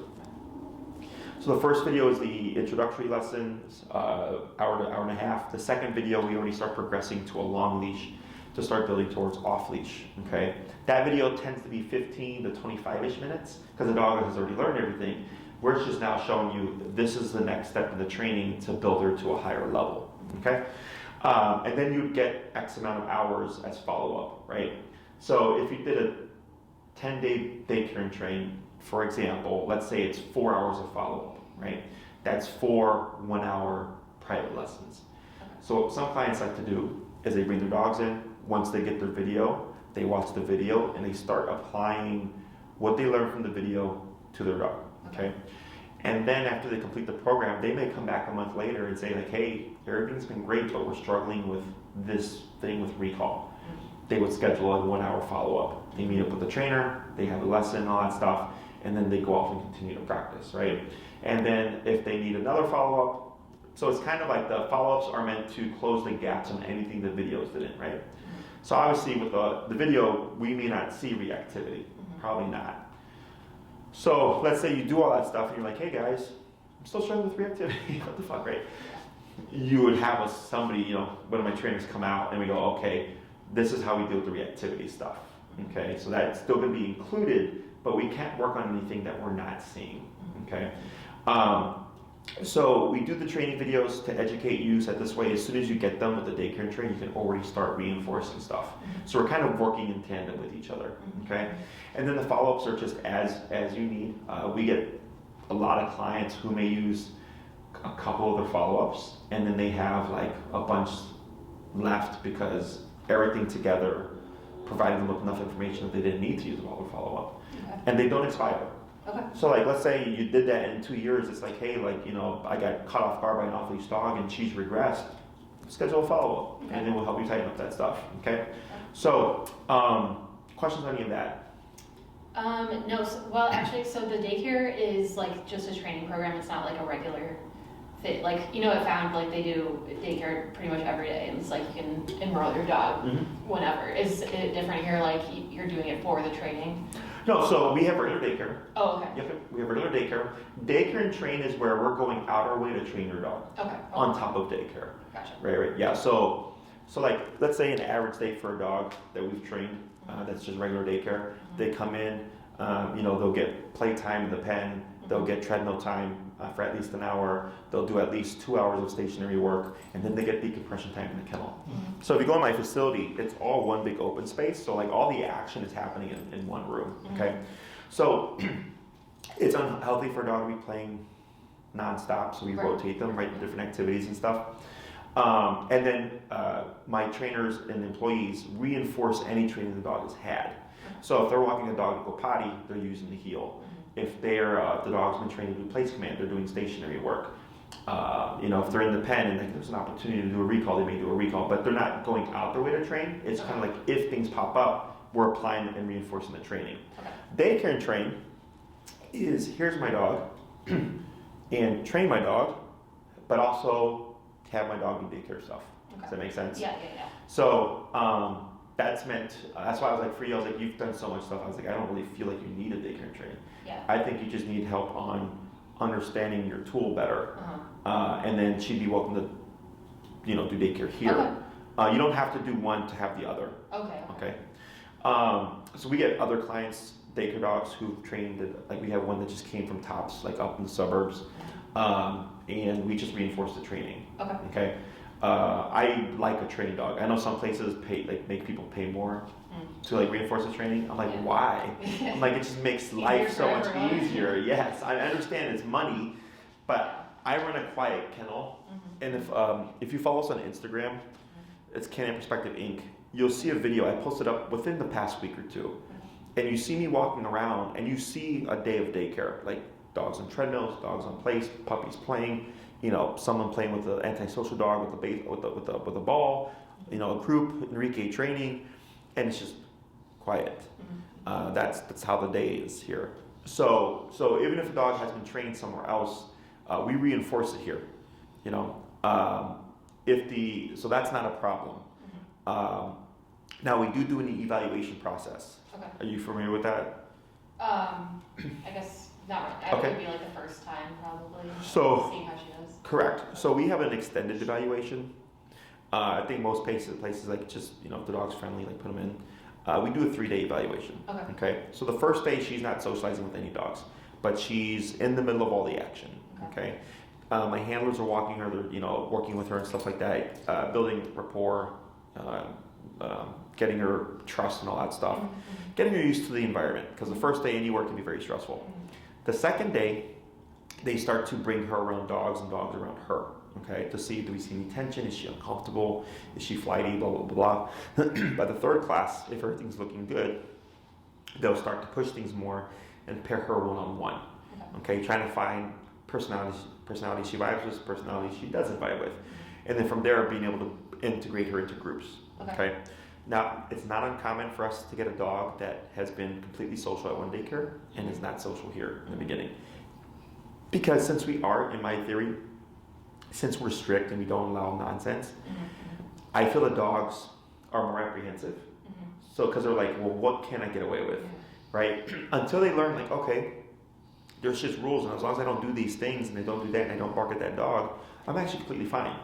So the first video is the introductory lessons, hour to hour and a half. The second video, we already start progressing to a long leash to start building towards off leash. Okay, that video tends to be 15 to 25-ish minutes because the dog has already learned everything. We're just now showing you this is the next step in the training to build her to a higher level. Okay, and then you'd get X amount of hours as follow-up, right? So if you did a 10-day daycare and train, for example, let's say it's 4 hours of follow-up, right? That's 4 1-hour private lessons. So what some clients like to do is they bring their dogs in. Once they get their video, they watch the video and they start applying what they learned from the video to their dog, okay? And then after they complete the program, they may come back a month later and say hey, everything's been great, but we're struggling with this thing with recall. they would schedule a 1 hour follow-up. They meet up with the trainer, they have a lesson, all that stuff, and then they go off and continue to practice, right? And then if they need another follow-up, so it's kind of like the follow-ups are meant to close the gaps on anything the videos didn't, right? So obviously with the video, we may not see reactivity, probably not. So let's say you do all that stuff and you're like, hey guys, I'm still struggling with reactivity, what the fuck, right? You would have somebody, one of my trainers come out and we go, okay, this is how we deal with the reactivity stuff, okay? So that's still gonna be included, but we can't work on anything that we're not seeing, okay? So we do the training videos to educate you, so that this way, as soon as you get them with the daycare training, you can already start reinforcing stuff. So we're kind of working in tandem with each other, okay? And then the follow-ups are just as you need. We get a lot of clients who may use a couple of their follow-ups, and then they have like a bunch left because everything together provided them with enough information that they didn't need to use all their follow-up. Okay. And they don't expire. Okay. So like, let's say you did that in 2 years, it's like, hey, like, I got caught off guard by an off-leash dog and she's regressed. Schedule a follow-up, okay, and then we'll help you tighten up that stuff, okay? So, questions on any of that? No, well, actually, so the daycare is like just a training program. It's not like a regular fit. Like, at Found, like they do daycare pretty much every day. And it's like you can enroll your dog whenever. Is it different here? Like you're doing it for the training? No, so we have regular daycare. Oh, okay. Yep, we have regular daycare. Daycare and train is where we're going out our way to train your dog. Okay. On top of daycare. Gotcha. Right, yeah. So like, let's say an average day for a dog that we've trained, that's just regular daycare. They come in, they'll get playtime in the pen, they'll get treadmill time for at least an hour, they'll do at least 2 hours of stationary work, and then they get decompression time in the kennel. So if you go in my facility, it's all one big open space, so like all the action is happening in one room, okay? So it's unhealthy for a dog to be playing nonstop, so we rotate them, right, different activities and stuff. And then my trainers and employees reinforce any training the dog has had. So if they're walking a dog to go potty, they're using the heel. If the dog's been trained to do place command, they're doing stationary work. If they're in the pen and there's an opportunity to do a recall, they may do a recall, but they're not going out their way to train. It's kind of like if things pop up, we're applying and reinforcing the training. Daycare and train is here's my dog and train my dog, but also have my dog do daycare stuff. Does that make sense? Yeah. So that's meant, that's why I was like, for you, I was like, you've done so much stuff. I was like, I don't really feel like you need a daycare and training. Yeah. I think you just need help on understanding your tool better. And then she'd be welcome to, do daycare here. Okay. You don't have to do one to have the other. Okay. So we get other clients, daycare dogs who've trained, like we have one that just came from Tops, like up in the suburbs. And we just reinforce the training. Okay. I like a trained dog. I know some places make people pay more to reinforce the training. I'm like, why? I'm like, it just makes life so much easier. Yes, I understand it's money, but I run a quiet kennel, and if you follow us on Instagram, it's Canine Perspective Inc. You'll see a video I posted up within the past week or two, and you see me walking around, and you see a day of daycare, like dogs on treadmills, dogs on place, puppies playing. Someone playing with an antisocial dog with a ball, a group, Enrique training, and it's just quiet. That's how the day is here. So even if a dog has been trained somewhere else, we reinforce it here. So that's not a problem. Now we do an evaluation process. Okay. Are you familiar with that? I guess not really. It would be like the first time probably. So see how she does. Correct. So we have an extended evaluation. I think most places like just if the dog's friendly, like put them in. We do a 3-day evaluation. Okay. So the first day she's not socializing with any dogs, but she's in the middle of all the action. Okay. My handlers are walking her, they're working with her and stuff like that, building rapport, getting her trust and all that stuff, getting her used to the environment because the first day anywhere can be very stressful. The second day, they start to bring her around dogs and dogs around her, okay, to see, do we see any tension? Is she uncomfortable? Is she flighty? Blah, blah, blah, blah. By the third class, if everything's looking good, they'll start to push things more and pair her one-on-one, okay, trying to find personality she vibes with, personality she doesn't vibe with. And then from there, being able to integrate her into groups, okay? Now, it's not uncommon for us to get a dog that has been completely social at one daycare and is not social here in the beginning. Because since we are, in my theory, since we're strict and we don't allow nonsense, I feel the dogs are more apprehensive. So, because they're like, well, what can I get away with, right? Until they learn, like, okay, there's just rules, and as long as I don't do these things and they don't do that and I don't bark at that dog, I'm actually completely fine.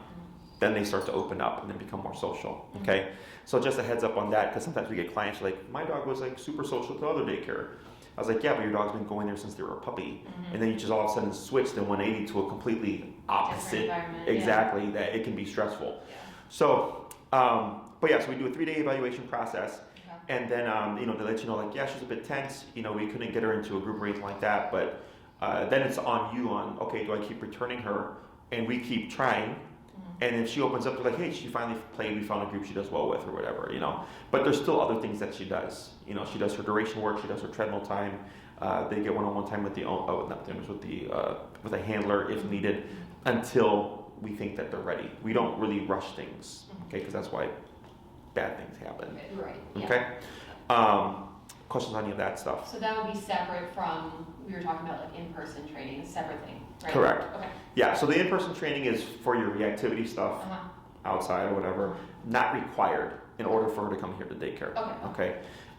Then they start to open up and then become more social, okay? So just a heads up on that, because sometimes we get clients like, my dog was like super social to other daycare. I was like, yeah, but your dog's been going there since they were a puppy. And then you just all of a sudden switched in 180 to a completely opposite. Exactly, that it can be stressful. So, but yeah, so we do a 3-day evaluation process. And then, you know, they let you know, like, yeah, she's a bit tense. You know, we couldn't get her into a group or anything like that. But then it's on you on, okay, do I keep returning her? And we keep trying. And if she opens up to like, hey, she finally played, we found a group she does well with or whatever, you know. But there's still other things that she does. You know, she does her duration work, she does her treadmill time. They get one-on-one time with with a handler if needed until we think that they're ready. We don't really rush things, okay, because that's why bad things happen. Right. Okay. Questions on any of that stuff? So that would be separate from, we were talking about like in-person training, a separate thing, right? Correct. Okay. Yeah, so the in-person training is for your reactivity stuff outside or whatever, not required in order for her to come here to daycare. Okay.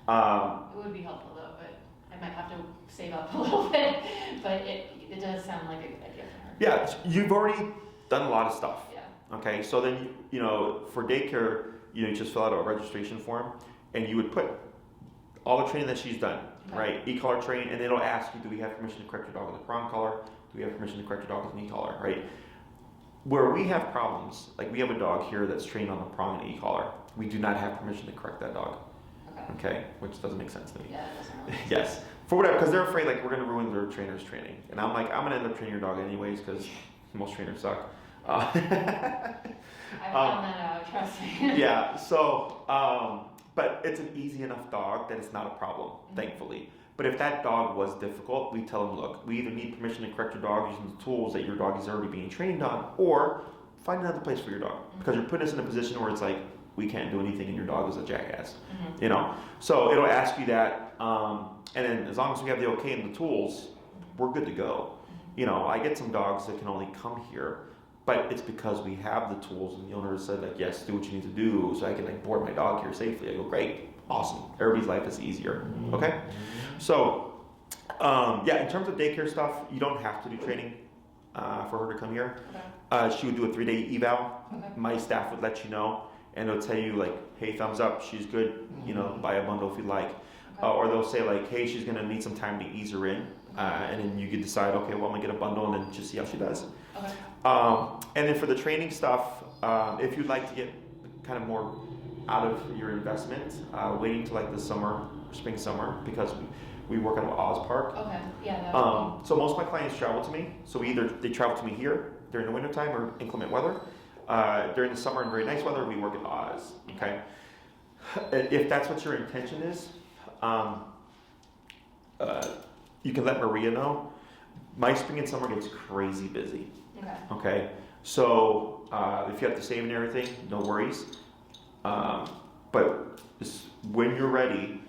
It would be helpful though, but I might have to save up a little bit, but it does sound like a good idea for her. Yeah, you've already done a lot of stuff. Yeah. Okay, so then, you know, for daycare, you know, you just fill out a registration form and you would put all the training that she's done, right? E-collar training, and it'll ask you, do we have permission to correct your dog with a prong collar? Do we have permission to correct your dog with an e-collar, right? Where we have problems, like we have a dog here that's trained on a prong and e-collar. We do not have permission to correct that dog. Okay, which doesn't make sense to me. Yeah, it doesn't really Yes, for whatever, because they're afraid like we're gonna ruin their trainer's training. And I'm like, I'm gonna end up training your dog anyways, because most trainers suck. I found that out, trust me. Yeah, so, but it's an easy enough dog that it's not a problem, thankfully. But if that dog was difficult, we tell them, look, we either need permission to correct your dog using the tools that your dog is already being trained on, or find another place for your dog. Because you're putting us in a position where it's like, we can't do anything and your dog is a jackass, you know? So it'll ask you that, and then as long as we have the okay and the tools, we're good to go. You know, I get some dogs that can only come here, but it's because we have the tools and the owner said like, yes, do what you need to do so I can like board my dog here safely. I go, great, awesome. Everybody's life is easier, okay? So, yeah, in terms of daycare stuff, you don't have to do training for her to come here. She would do a 3-day eval. My staff would let you know and it'll tell you like, hey, thumbs up, she's good, you know, buy a bundle if you like. Or they'll say like, hey, she's gonna need some time to ease her in. And then you could decide, okay, well, I'm gonna get a bundle and then just see how she does. And then for the training stuff, if you'd like to get kind of more out of your investment, waiting till like the summer, spring, summer, because we work at Oz Park. So most of my clients travel to me. So either they travel to me here during the wintertime or inclement weather. During the summer and very nice weather, we work at Oz, okay? If that's what your intention is, you can let Maria know. My spring and summer gets crazy busy. Okay. So if you have to save and everything, no worries. But when you're ready,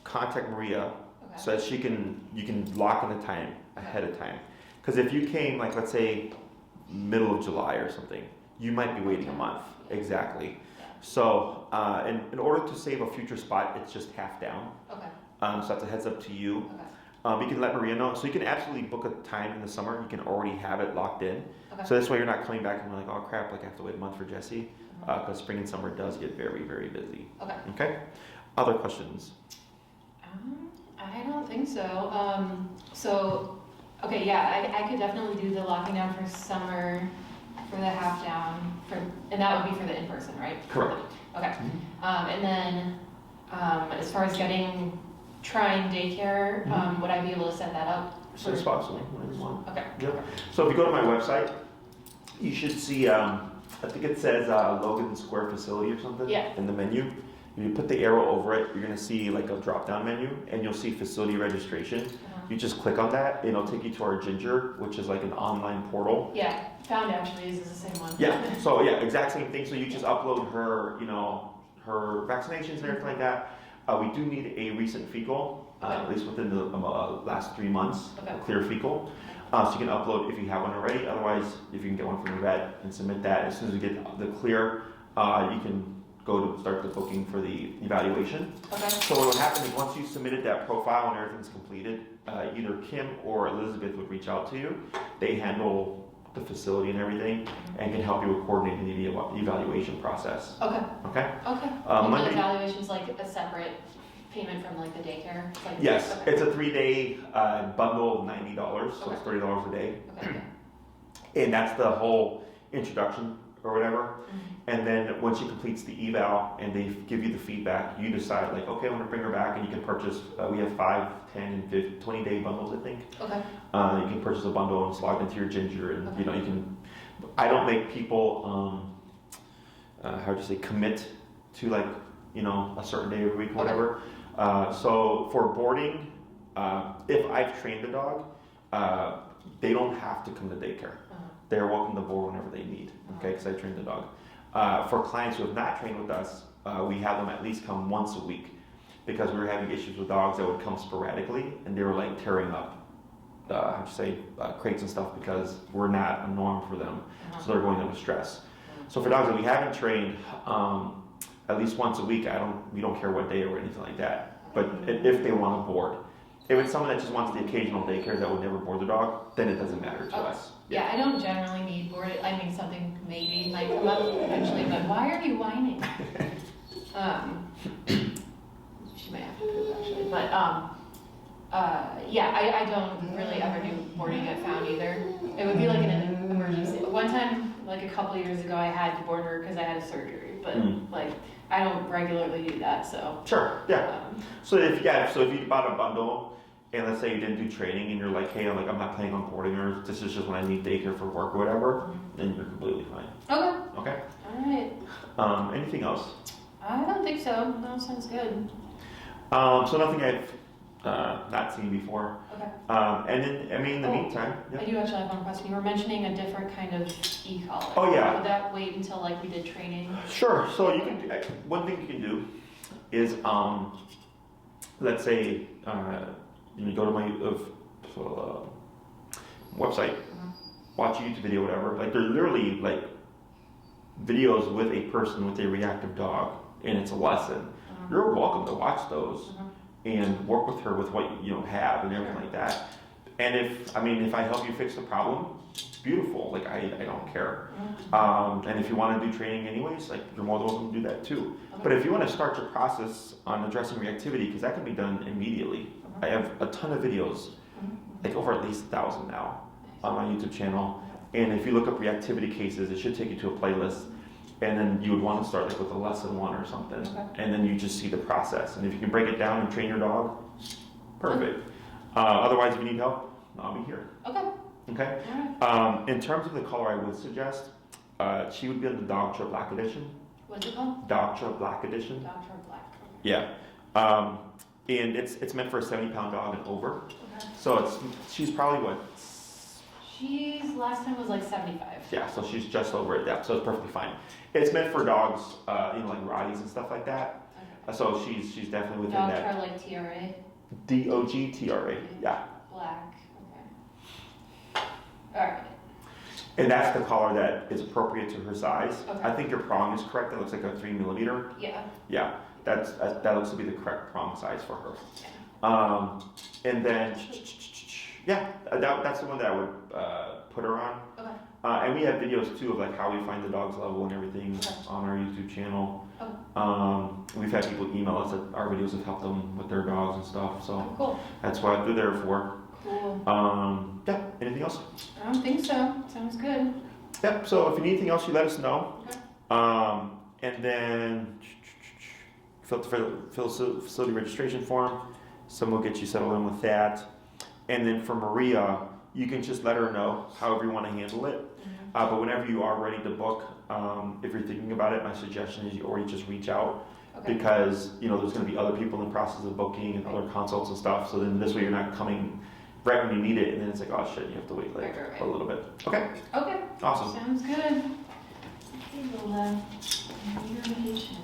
contact Maria so that you can lock in the time ahead of time. Because if you came like let's say middle of July or something, you might be waiting a month. Exactly. So in order to save a future spot, it's just half down. So that's a heads up to you. You can let Maria know. So you can absolutely book a time in the summer. You can already have it locked in. So this way you're not coming back and you're like, oh crap, like I have to wait a month for Jessie. Because spring and summer does get very, very busy. Okay? Other questions? I don't think so. I could definitely do the locking down for summer, for the half down, and that would be for the in-person, right? Correct. Okay. And then as far as trying daycare, would I be able to set that up? As soon as possible, whenever you want. Okay. Yep. So if you go to my website, you should see, I think it says Logan Square Facility or something in the menu. If you put the arrow over it, you're going to see like a drop-down menu, and you'll see facility registration. You just click on that, and it'll take you to our Ginger, which is like an online portal. Yeah, Found actually is the same one. Yeah, so yeah, exact same thing. So you just upload her, her vaccinations and everything like that. We do need a recent fecal, at least within the last 3 months, a clear fecal. So you can upload if you have one already. Otherwise, if you can get one from the vet and submit that, as soon as we get the clear, you can go to start the booking for the evaluation. Okay. So what will happen is once you submitted that profile and everything's completed, either Kim or Elizabeth would reach out to you. They handle the facility and everything and can help you with coordinating the evaluation process. Okay. Okay? Okay. And the evaluation's like a separate payment from like the daycare? Like, Yes, okay. it's a 3-day bundle of $90, so it's $30 a day. Okay. And that's the whole introduction or whatever. And then once she completes the eval and they give you the feedback, you decide like, okay, I'm gonna bring her back, and you can purchase, we have 5, 10, and 20-day bundles, I think. Okay. You can purchase a bundle and slot it into your ginger, and you know, you can, I don't make people, how do you say, commit to like, you know, a certain day of the week, whatever. So for boarding, if I've trained a dog, they don't have to come to daycare. They're welcome to board whenever they need, okay, because I trained the dog. For clients who have not trained with us, we have them at least come once a week, because we were having issues with dogs that would come sporadically, and they were like tearing up, how to say, crates and stuff, because we're not a norm for them, so they're going into stress. So for dogs that we haven't trained, at least once a week, we don't care what day or anything like that, but if they want to board. If it's someone that just wants the occasional daycare that would never board the dog, then it doesn't matter to us. Yeah, I don't generally need boarded. I mean, something maybe might come up eventually, but why are you whining? She might have to poop actually, but yeah, I don't really ever do boarding at Found either. It would be like an emergency. One time, like a couple years ago, I had to board her because I had a surgery, but like I don't regularly do that, so. Sure, yeah. So if you bought a bundle, and let's say you didn't do training, and you're like, hey, I'm not planning on boarding her, this is just when I need daycare for work or whatever, then you're completely fine. Okay. Okay? Alright. Anything else? I don't think so. No, sounds good. So nothing I've not seen before. Okay. And then, I mean, in the meantime. I do actually have one question. You were mentioning a different kind of e-collar. Oh, yeah. Would that wait until like we did training? Sure. So you can do, one thing you can do is, let's say, you go to my website, watch a YouTube video, whatever. Like there's literally like videos with a person with a reactive dog, and it's a lesson. You're welcome to watch those and work with her with what you have and everything like that. And if I help you fix the problem, beautiful. Like I don't care. And if you want to do training anyways, like you're more than welcome to do that too. But if you want to start your process on addressing reactivity, because that can be done immediately. I have a ton of videos, like over at least 1,000 now on my YouTube channel. And if you look up reactivity cases, it should take you to a playlist. And then you would want to start like with a lesson 1 or something. And then you just see the process. And if you can break it down and train your dog, perfect. Otherwise, if you need help, I'll be here. Okay? In terms of the color, I would suggest, she would be in the Dogtra Black Edition. What's it called? Dogtra Black Edition. Dogtra Black. Yeah. And it's meant for a 70-pound dog and over. So she's probably what? She's last time was like 75. Yeah, so she's just over at that, so it's perfectly fine. It's meant for dogs, like Rotties and stuff like that. So she's definitely within that. Dogtra like TRA. DOGTRA. Yeah. Black. Okay. All right. And that's the collar that is appropriate to her size. Okay. I think your prong is correct. That looks like a 3 millimeter. Yeah. Yeah, that looks to be the correct prong size for her. And then, yeah, that's the one that I would put her on. Okay. And we have videos too of like how we find the dog's level and everything on our YouTube channel. We've had people email us that our videos have helped them with their dogs and stuff. So cool. That's what they're there for. Cool. Yeah. Anything else? I don't think so. Sounds good. Yep. So if you need anything else, you let us know. Okay. And then fill facility registration form. Someone will get you settled in with that. And then for Maria, you can just let her know however you want to handle it. But whenever you are ready to book, if you're thinking about it, my suggestion is you already just reach out. Because there's going to be other people in the process of booking and other consults and stuff. So then this way you're not coming right when you need it, and then it's like, oh shit, you have to wait like a little bit. Okay. Okay. Awesome. Sounds good. Okay, Lola. Your vacation.